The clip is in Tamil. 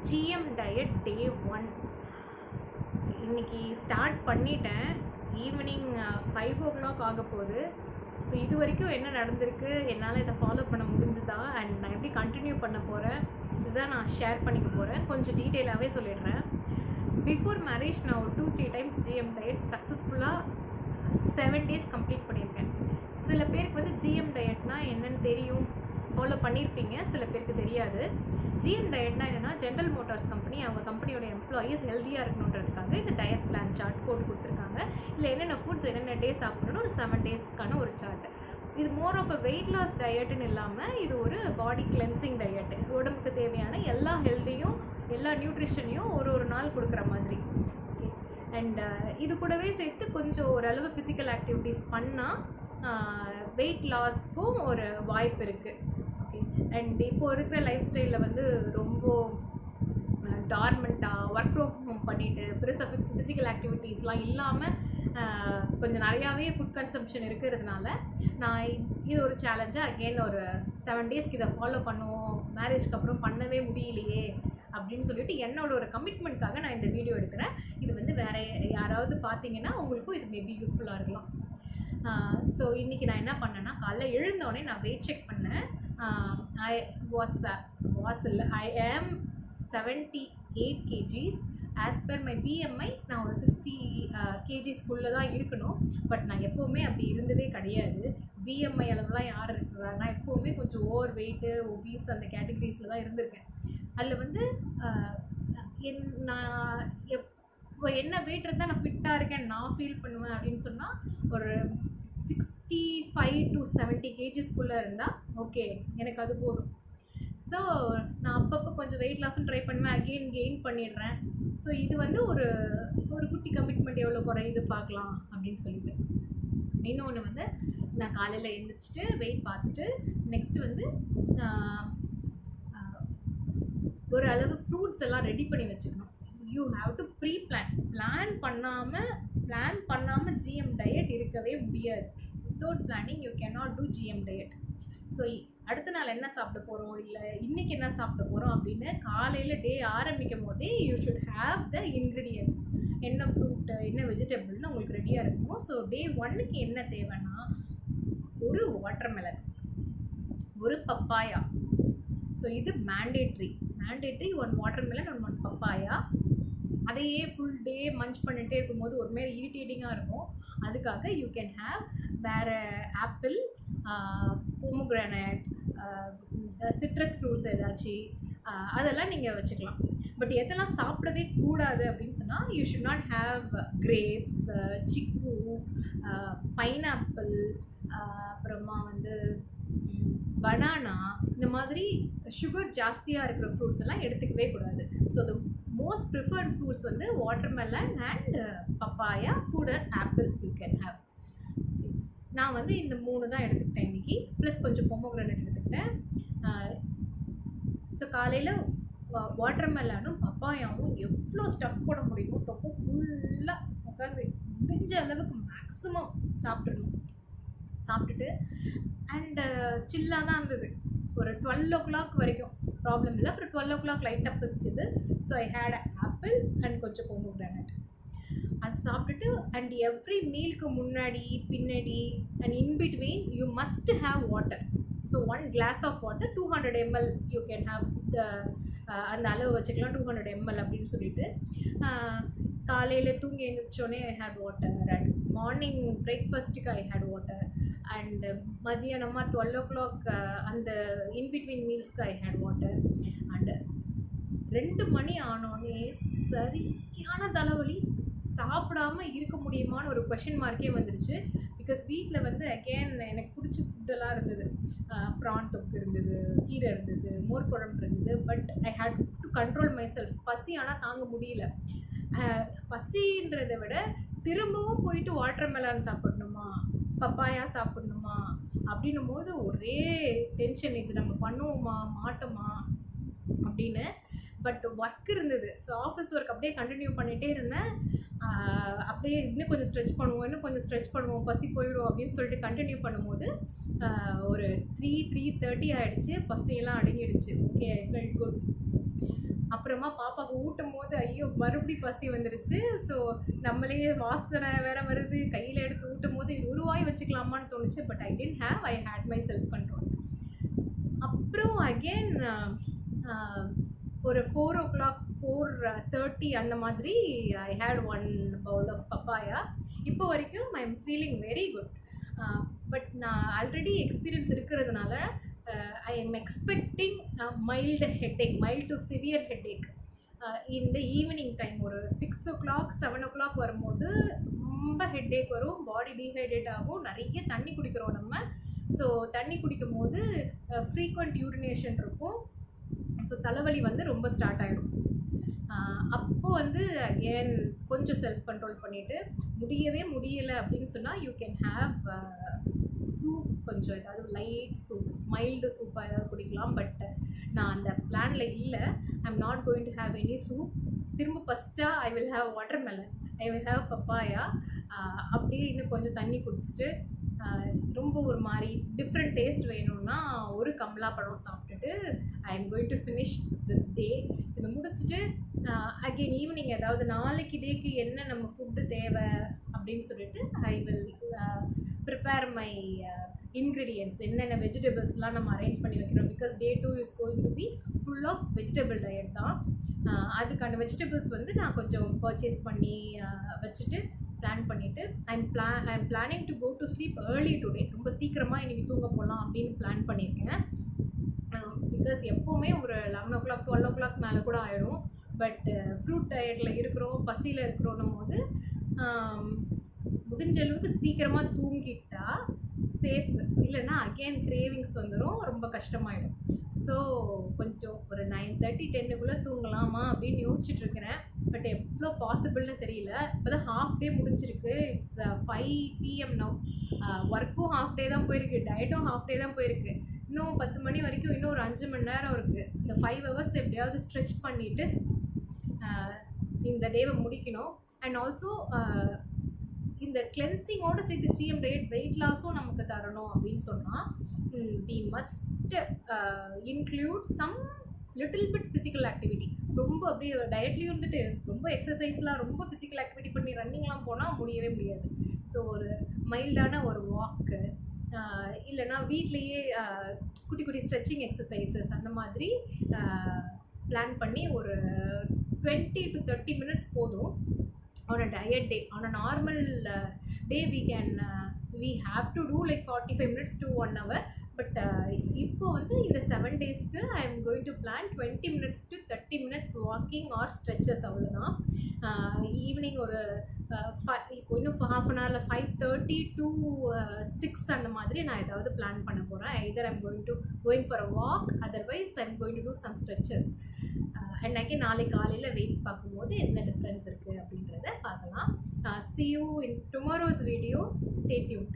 ஜிஎம் டயட் டே 1 இன்றைக்கி ஸ்டார்ட் பண்ணிட்டேன். ஈவினிங் 5 o'clock ஆக போகுது. ஸோ இது வரைக்கும் என்ன நடந்திருக்கு, என்னால் இதை ஃபாலோ பண்ண முடிஞ்சுதா, அண்ட் நான் எப்படி கண்டினியூ பண்ண போகிறேன், இதுதான் நான் ஷேர் பண்ணிக்க போகிறேன். கொஞ்சம் டீட்டெயிலாகவே சொல்லிடுறேன். பிஃபோர் மேரேஜ் நான் ஒரு 2-3 டைம்ஸ் ஜிஎம் டயட் சக்ஸஸ்ஃபுல்லாக 7 days கம்ப்ளீட் பண்ணியிருக்கேன். சில பேருக்கு வந்து ஜிஎம் டயட்னால் என்னென்னு தெரியும், ஃபாலோ பண்ணியிருப்பீங்க. சில பேருக்கு தெரியாது. ஜிஎம் டயட்னா என்னென்னா, ஜென்ரல் மோட்டார்ஸ் கம்பெனி அவங்க கம்பெனியோட எம்ப்ளாயீஸ் ஹெல்த்தியாக இருக்கணுன்றதுக்காக இந்த டயட் பிளான் சார்ட் போட்டு கொடுத்துருக்காங்க. இல்லை என்னென்ன ஃபுட்ஸ் என்னென்ன டே சாப்பிடணும், ஒரு 7 daysக்கான ஒரு சார்ட். இது more of a weight loss டயட்டுன்னு இல்லாமல் இது ஒரு பாடி கிளென்சிங் டயட்டு. உடம்புக்கு தேவையான எல்லா ஹெல்த்தையும் எல்லா நியூட்ரிஷனையும் ஒரு நாள் கொடுக்குற மாதிரி. ஓகே. அண்ட் இது கூடவே சேர்த்து கொஞ்சம் ஓரளவு ஃபிசிக்கல் ஆக்டிவிட்டீஸ் பண்ணால் வெயிட் லாஸ்க்கும் ஒரு வாய்ப்பு இருக்குது. ஓகே. அண்ட் இப்போது இருக்கிற லைஃப் ஸ்டைலில் வந்து ரொம்ப டார்மெண்ட்டாக ஒர்க் ஃப்ரம் ஹோம் பண்ணிவிட்டு பெருசாக ஃபிசிக்கல் ஆக்டிவிட்டீஸ்லாம் இல்லாமல் கொஞ்சம் நிறையாவே ஃபுட் கன்சம்ஷன் இருக்கிறதுனால நான் இது ஒரு சேலஞ்சாக அகெயின் ஒரு 7 daysக்கு இதை ஃபாலோ பண்ணுவோம், மேரேஜ்க்கு அப்புறம் பண்ணவே முடியலையே அப்படின்னு சொல்லிட்டு என்னோட ஒரு கமிட்மெண்ட்காக நான் இந்த வீடியோ எடுக்கிறேன். இது வந்து வேறு யாராவது பார்த்தீங்கன்னா உங்களுக்கும் இது மேபி யூஸ்ஃபுல்லாக இருக்கலாம். ஸோ இன்றைக்கி நான் என்ன பண்ணேன்னா, காலைல எழுந்தோடனே நான் வெயிட் செக் பண்ணேன். ஐ ஆம் 78 kgs. As per my BMI நான் ஒரு 60 kgsக்குள்ளே தான் இருக்கணும். பட் நான் எப்போவுமே அப்படி இருந்ததே கிடையாது. பிஎம்ஐ அளவுலாம் யார் இருக்கிறாங்க, நான் எப்போவுமே கொஞ்சம் ஓவர் வெயிட்டு ஒபீஸ் அந்த கேட்டகரிஸில் தான் இருந்திருக்கேன். அதில் வந்து நான் இப்போ என்ன வெயிட் இருந்தால் நான் ஃபிட்டாக இருக்கேன் நான் ஃபீல் பண்ணுவேன் அப்படின்னு சொன்னால் ஒரு 65 to 70 kgsக்குள்ளே இருந்தால் ஓகே, எனக்கு அது போதும். ஸோ நான் அப்பப்போ கொஞ்சம் வெயிட் லாஸும் ட்ரை பண்ணுவேன், அகெயின் கெயின் பண்ணிடுறேன். ஸோ இது வந்து ஒரு குட்டி கமிட்மெண்ட், எவ்வளோ குறையுது பார்க்கலாம் அப்படின்னு சொல்லிட்டு. இன்னொன்று வந்து நான் காலையில் எழுந்திரிச்சிட்டு வெயிட் பார்த்துட்டு நெக்ஸ்ட்டு வந்து ஒரு அளவு ஃப்ரூட்ஸ் எல்லாம் ரெடி பண்ணி வச்சுக்கணும். யூ ஹாவ் டு பிளான் பண்ணாமல் ஜிஎம் டயட் இருக்கவே முடியாது. Without planning you cannot do GM diet. So அடுத்த நாள் என்ன சாப்பிட போகிறோம், இல்லை இன்றைக்கி என்ன சாப்பிட போகிறோம் அப்படின்னு காலையில் டே ஆரம்பிக்கும் போதே you should have the ingredients. என்ன ஃப்ரூட்டு என்ன வெஜிடபிள்னு உங்களுக்கு ரெடியாக இருக்கும். ஸோ டே 1க்கு என்ன தேவைன்னா, ஒரு வாட்டர்மெலன், ஒரு பப்பாயா. ஸோ இது மேண்டேட்ரி 1 வாட்டர்மெலன் 1 பப்பாயா. அதையே ஃபுல் டே மஞ்ச் பண்ணிகிட்டே இருக்கும்போது ஒரு மாரி இரிட்டேட்டிங்காக இருக்கும். அதுக்காக யூ கேன் ஹாவ் வேறு ஆப்பிள், பொமோகிரானட், சிட்ரஸ் ஃப்ரூட்ஸ் ஏதாச்சும் அதெல்லாம் நீங்கள் வச்சுக்கலாம். பட் எதெல்லாம் சாப்பிடவே கூடாது அப்படின்னு சொன்னால், you should not have grapes, சிக்கு, பைனாப்பிள், அப்புறமா வந்து பனானா, இந்த மாதிரி சுகர் ஜாஸ்தியாக இருக்கிற ஃப்ரூட்ஸ் எல்லாம் எடுத்துக்கவே கூடாது. So the most preferred fruits வந்து வாட்டர்மெலன் அண்ட் பப்பாயா, கூட ஆப்பிள் யூ கேன் ஹாவ். நான் வந்து இந்த 3 தான் எடுத்துக்கிட்டேன் இன்றைக்கி, ப்ளஸ் கொஞ்சம் பொமோகிரானட் எடுத்துக்கிட்டேன். ஸோ காலையில் வாட்டர்மெலனும் பப்பாயாவும் எவ்வளோ ஸ்டஃப் போட முடியுமோ தொப்பை ஃபுல்லாக உட்காந்து முடிஞ்ச அளவுக்கு மேக்ஸிமம் சாப்பிட்டுட்டு அண்டு சில்லாக தான் இருந்தது. ஒரு 12 o'clock வரைக்கும் ப்ராப்ளம் இல்லை. அப்புறம் 12 o'clock லைட்டாக பசிச்சுது. So I had apple and கொஞ்சம் பொமோகிரானட். அது சாப்பிட்டுட்டு அண்ட் எவ்ரி மீலுக்கு முன்னாடி பின்னாடி and in between you must have water. So 1 glass of water, 200 ml you can have அந்த அளவு வச்சுக்கலாம், 200 ml அப்படின்னு சொல்லிட்டு. காலையில் தூங்கி எழுந்திரிச்சோடனே I had water. And morning பிரேக்ஃபாஸ்ட்டுக்கு ஐ ஹேட் வாட்டர். அண்ட் மதியானமாக 12 o'clock அந்த இன்பிட்வீன் மீல்ஸ்க்கு ஐ ஹேட் வாட்டர். அண்டு 2 மணி ஆனோடனே சரியான தலைவலி, சாப்பிடாமல் இருக்க முடியுமான்னு ஒரு கொஷின் மார்க்கே வந்துருச்சு. பிகாஸ் வீட்டில் வந்து அகெயின் எனக்கு பிடிச்ச ஃபுட்டெல்லாம் இருந்தது. ப்ரான் தொக்கு இருந்தது, கீரை இருந்தது, மோர் குழம்பு இருந்தது. But I had to control myself. பசி ஆனால் தாங்க முடியல. பசின்றதை விட திரும்பவும் போயிட்டு வாட்டர்மெலன் சாப்பிடணுமா, பப்பாயா சாப்பிடணுமா அப்படின்னும் போது ஒரே டென்ஷன். இது நம்ம பண்ணுவோமா மாட்டோமா அப்படின்னு. பட் ஒர்க் இருந்தது. ஸோ ஆஃபீஸ் ஒர்க் அப்படியே கண்டினியூ பண்ணிகிட்டே இருந்தேன். அப்படியே இன்னும் கொஞ்சம் ஸ்ட்ரெச் பண்ணுவோம் பசி போயிடும் அப்படின்னு சொல்லிட்டு கண்டினியூ பண்ணும்போது ஒரு 3:30 ஆகிடுச்சு. பசியெல்லாம் அடங்கிடுச்சு. Okay, I felt good. அப்புறமா பாப்பாவுக்கு ஊட்டும் போது ஐயோ மறுபடியும் பசி வந்துருச்சு. ஸோ நம்மளே வாசனை வேற வருது, கையில் எடுத்து ஊட்டும் போது ஒரு வாய் வச்சுக்கலாமான்னு தோணுச்சு. But I tend have, I had my self control. அப்புறம் அகெயின் ஒரு 4 o'clock 4:30 அந்த மாதிரி I had 1 bowl of papaya. இப்போ வரைக்கும் I am feeling very good. But நான் ஆல்ரெடி எக்ஸ்பீரியன்ஸ் இருக்கிறதுனால I am expecting mild headache, mild to severe headache இந்த ஈவினிங் டைம். ஒரு 6 o'clock 7 o'clock வரும்போது ரொம்ப ஹெட்டேக் வரும், பாடி டீஹைட்ரேட் ஆகும். நிறைய தண்ணி குடிக்கிறோம் நம்ம. ஸோ தண்ணி குடிக்கும் போது ஃப்ரீக்வெண்ட் யூரினேஷன் இருக்கும். ஸோ தலைவலி வந்து ரொம்ப ஸ்டார்ட் ஆகிடும். அப்போது வந்து அகெயின் கொஞ்சம் செல்ஃப் கண்ட்ரோல் பண்ணிவிட்டு முடியவே முடியலை அப்படின்னு சொன்னால் யூ கேன் ஹேவ் சூப், கொஞ்சம் ஏதாவது லைட் சூப், மைல்டு சூப்பாக ஏதாவது குடிக்கலாம். பட் நான் அந்த பிளானில் இல்லை. I am not going to have any soup. திரும்ப பஸ்டா I will have watermelon, I will have papaya. அப்படியே இன்னும் கொஞ்சம் தண்ணி குடிச்சிட்டு ரொம்ப ஒரு மாதிரி டிஃப்ரெண்ட் டேஸ்ட் வேணும்னா ஒரு கமலா பழம் சாப்பிட்டுட்டு ஐ am going to finish this day. இதை முடிச்சுட்டு அகெயின் ஈவினிங் ஏதாவது நாளைக்கு டேக்கு என்ன நம்ம ஃபுட்டு தேவை அப்படின்னு சொல்லிட்டு I will prepare my ingredients, என்னென்ன வெஜிடபிள்ஸ்லாம் நம்ம அரேஞ்ச் பண்ணி வைக்கிறோம். Because day 2 is going to be full of vegetable diet தான். அதுக்கான வெஜிடபிள்ஸ் வந்து நான் கொஞ்சம் பர்ச்சேஸ் பண்ணி வச்சுட்டு பிளான் பண்ணிவிட்டு I am planning to go to sleep early today. ரொம்ப சீக்கிரமாக இன்றைக்கி தூங்க போகலாம் அப்படின்னு பிளான் பண்ணியிருக்கேன். பிகாஸ் எப்போவுமே ஒரு 11 o'clock 12 o'clock மேலே கூட ஆகிடும். பட் ஃப்ரூட் டயட்டில் இருக்கிறோம், பசியில் இருக்கிறோன்னும் போது முடிஞ்ச அளவுக்கு சீக்கிரமாக தூங்கிட்டா சேஃப். இல்லைன்னா அகெயின் கிரேவிங்ஸ் வந்துடும், ரொம்ப கஷ்டமாயிடும். ஸோ கொஞ்சம் ஒரு 9:30 10க்குள்ளே தூங்கலாமா அப்படின்னு யோசிச்சுட்டு இருக்கிறேன். பட் எவ்வளோ பாசிபிள்னு தெரியல. இப்போ தான் ஹாஃப் டே முடிஞ்சிருக்கு. It's 5 PM now. ஒர்க்கும் ஹாஃப் டே தான் போயிருக்கு, டயட்டும் ஹாஃப் டே தான் போயிருக்கு. இன்னும் 10 மணி வரைக்கும் இன்னும் ஒரு 5 மணி நேரம் இருக்குது. இந்த 5 hours எப்படியாவது ஸ்ட்ரெச் பண்ணிவிட்டு இந்த டேவை முடிக்கணும். அண்ட் ஆல்சோ இந்த கிளென்சிங்கோடு சேர்த்து GM டயட் வெயிட் லாஸும் நமக்கு தரணும் அப்படின்னு சொன்னால் we must include some little bit physical activity. ரொம்ப அப்படியே டயட்லேயும் இருந்துட்டு ரொம்ப எக்ஸசைஸ்லாம் ரொம்ப ஃபிசிக்கல் ஆக்டிவிட்டி பண்ணி ரன்னிங்லாம் போனால் முடியவே முடியாது. ஸோ ஒரு மைல்டான ஒரு வாக்கு, இல்லைனா வீட்லேயே குட்டி குட்டி ஸ்ட்ரெச்சிங் எக்ஸசைசஸ் அந்த மாதிரி பிளான் பண்ணி ஒரு 20 to 30 minutes போதும். on a diet day. On a normal day we have to do like 45 minutes to 1 hour. But இப்போ வந்து இந்த 7 daysக்கு I am going to plan 20 minutes to 30 minutes walking or stretches. அவ்வளோதான். ஈவினிங் ஒரு இப்போ இன்னும் ஹாஃப் அன் ஹவரில் 5:30 to 6 அந்த மாதிரி நான் ஏதாவது பிளான் பண்ண போகிறேன். Either I'm going for a walk, otherwise I'm going to do some stretches. அன்னைக்கு நாளைக்கு காலையில் வெயிட் பார்க்கும்போது என்ன டிஃப்ரென்ஸ் இருக்குது அப்படின்றத பார்க்கலாம். See you in tomorrow's video. Stay tuned.